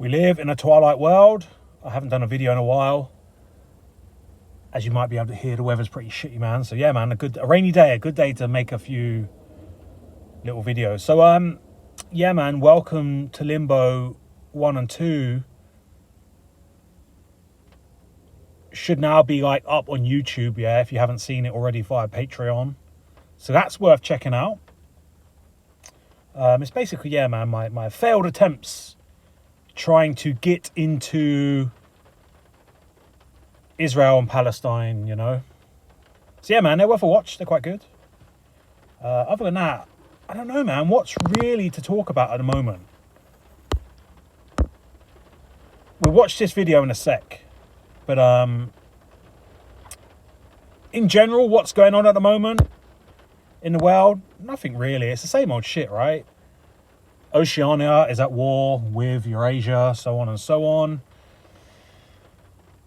We live in a twilight world. I haven't done a video in a while. As you might be able to hear, the weather's pretty shitty, man. So yeah, man, a rainy day, a good day to make a few little videos. So yeah, man, welcome to Limbo 1 and 2. Should now be like up on YouTube, yeah, if you haven't seen it already via Patreon. So that's worth checking out. It's basically, yeah, man, my failed attempts trying to get into Israel and Palestine, you know. So yeah, man, they're worth a watch. They're quite good. Other than that, I don't know, man. What's really to talk about at the moment? We'll watch this video in a sec. But in general, what's going on at the moment in the world? Nothing really. It's the same old shit, right? Oceania is at war with Eurasia, so on and so on.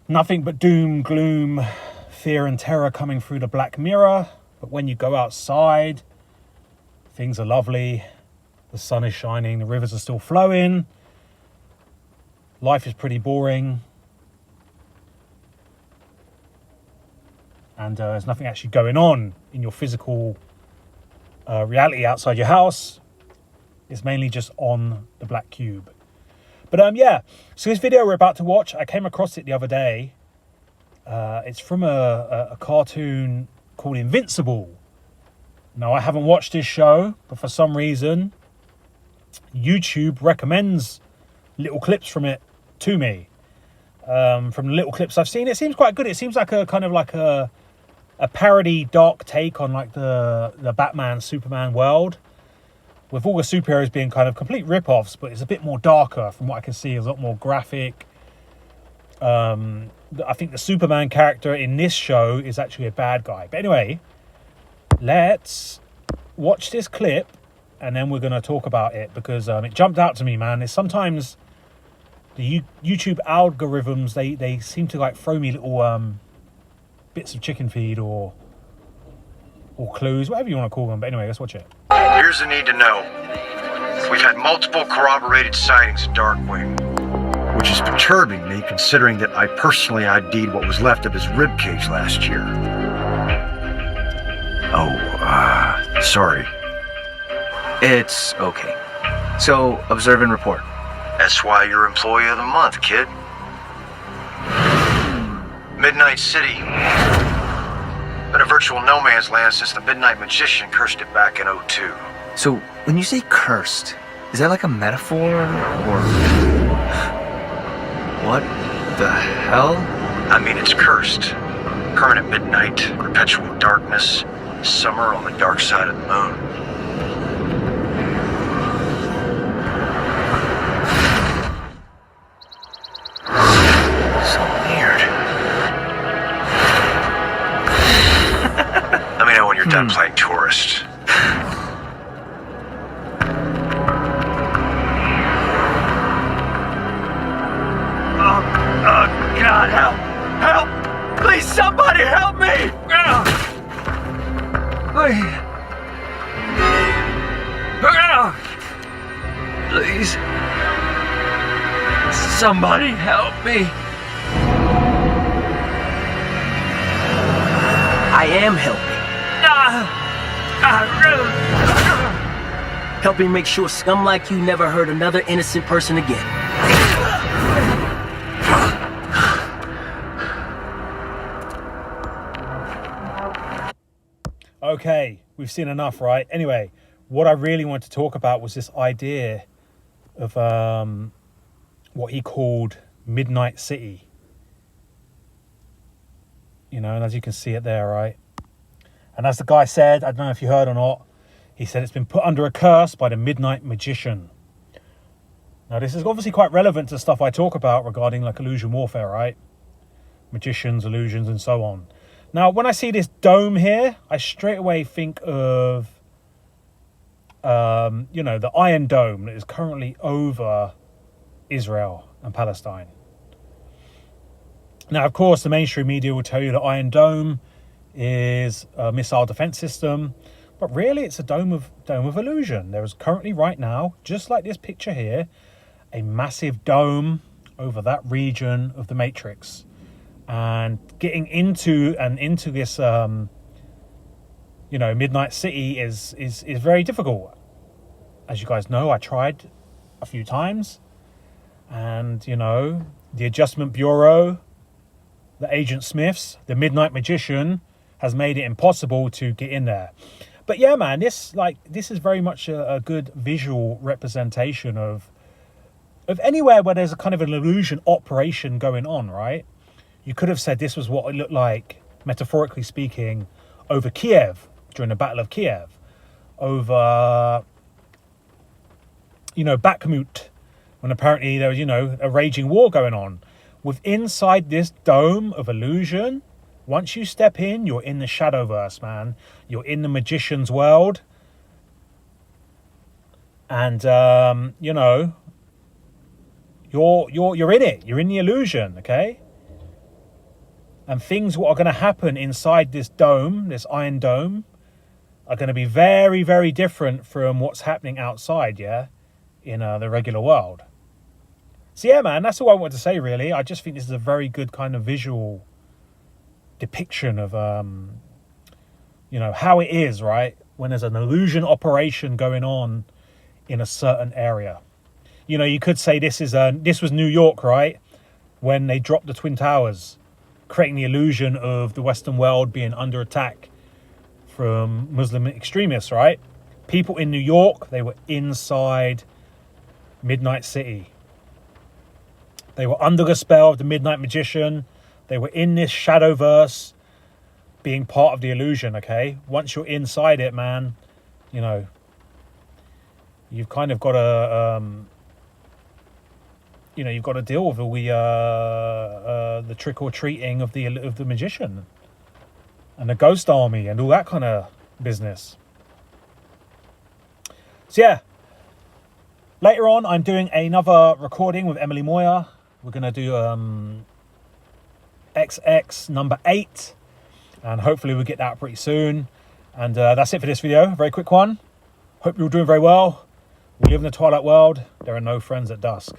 Nothing but doom, gloom, fear and terror coming through the Black Mirror. But when you go outside, things are lovely. The sun is shining. The rivers are still flowing. Life is pretty boring. And there's nothing actually going on in your physical reality outside your house. It's mainly just on the black cube. But yeah, so this video we're about to watch, I came across it the other day. It's from a cartoon called Invincible. Now, I haven't watched this show, but for some reason, YouTube recommends little clips from it to me. From the little clips I've seen, it seems quite good. It seems like a kind of like a parody, dark take on like the Batman, Superman world, with all the superheroes being kind of complete rip-offs, but it's a bit more darker from what I can see. It's a lot more graphic. I think the Superman character in this show is actually a bad guy. But anyway, let's watch this clip and then we're going to talk about it, because it jumped out to me, man. It's sometimes the YouTube algorithms, they seem to like throw me little bits of chicken feed or clues, whatever you want to call them. But anyway, let's watch it. Here's the need to know. We've had multiple corroborated sightings of Darkwing, which is perturbing me considering that I personally ID'd what was left of his ribcage last year. Oh, sorry. It's okay. So, observe and report. That's why you're Employee of the Month, kid. Midnight City. Been a virtual no man's land since the Midnight Magician cursed it back in '02. So, when you say cursed, is that like a metaphor, or... What the hell? I mean, it's cursed. Permanent midnight, perpetual darkness, summer on the dark side of the moon. So weird. Let me know when you're done playing tourist. God, help! Help! Please, somebody help me! Please. Somebody help me. I am helping. Helping make sure scum like you never hurt another innocent person again. Okay, we've seen enough, right? Anyway, what I really wanted to talk about was this idea of what he called Midnight City. You know, and as you can see it there, right? And as the guy said, I don't know if you heard or not, he said it's been put under a curse by the Midnight Magician. Now, this is obviously quite relevant to stuff I talk about regarding like illusion warfare, right? Magicians, illusions, and so on. Now, when I see this dome here, I straight away think of, you know, the Iron Dome that is currently over Israel and Palestine. Now, of course, the mainstream media will tell you that Iron Dome is a missile defense system, but really it's a dome of illusion. There is currently right now, just like this picture here, a massive dome over that region of the Matrix, and getting into this Midnight City is very difficult. As you guys know, I tried a few times, and the Adjustment Bureau, the Agent Smiths, the Midnight Magician has made it impossible to get in there. But yeah, man, this is very much a good visual representation of anywhere where there's a kind of an illusion operation going on, right? You could have said this was what it looked like, metaphorically speaking, over Kiev during the Battle of Kiev, over Bakhmut, when apparently there was a raging war going on. With inside this dome of illusion, once you step in, you're in the Shadowverse, man. You're in the magician's world. And, you're in it. You're in the illusion, okay? And things what are going to happen inside this dome, this iron dome, are going to be very, very different from what's happening outside, yeah? In the regular world. So yeah, man, that's all I wanted to say, really. I just think this is a very good kind of visual depiction of, how it is, right? When there's an illusion operation going on in a certain area. You could say this was New York, right? When they dropped the Twin Towers, creating the illusion of the Western world being under attack from Muslim extremists, right? People in New York, they were inside Midnight City. They were under the spell of the Midnight Magician. They were in this Shadowverse, being part of the illusion, okay? Once you're inside it, man, you've kind of got to, you've got to deal with all the trick-or-treating of the magician and the ghost army and all that kind of business. So yeah, later on, I'm doing another recording with Emily Moyer. We're going to do XX number 8, and hopefully we'll get that pretty soon. And that's it for this video. Very quick one. Hope you're all doing very well. We live in the twilight world. There are no friends at dusk.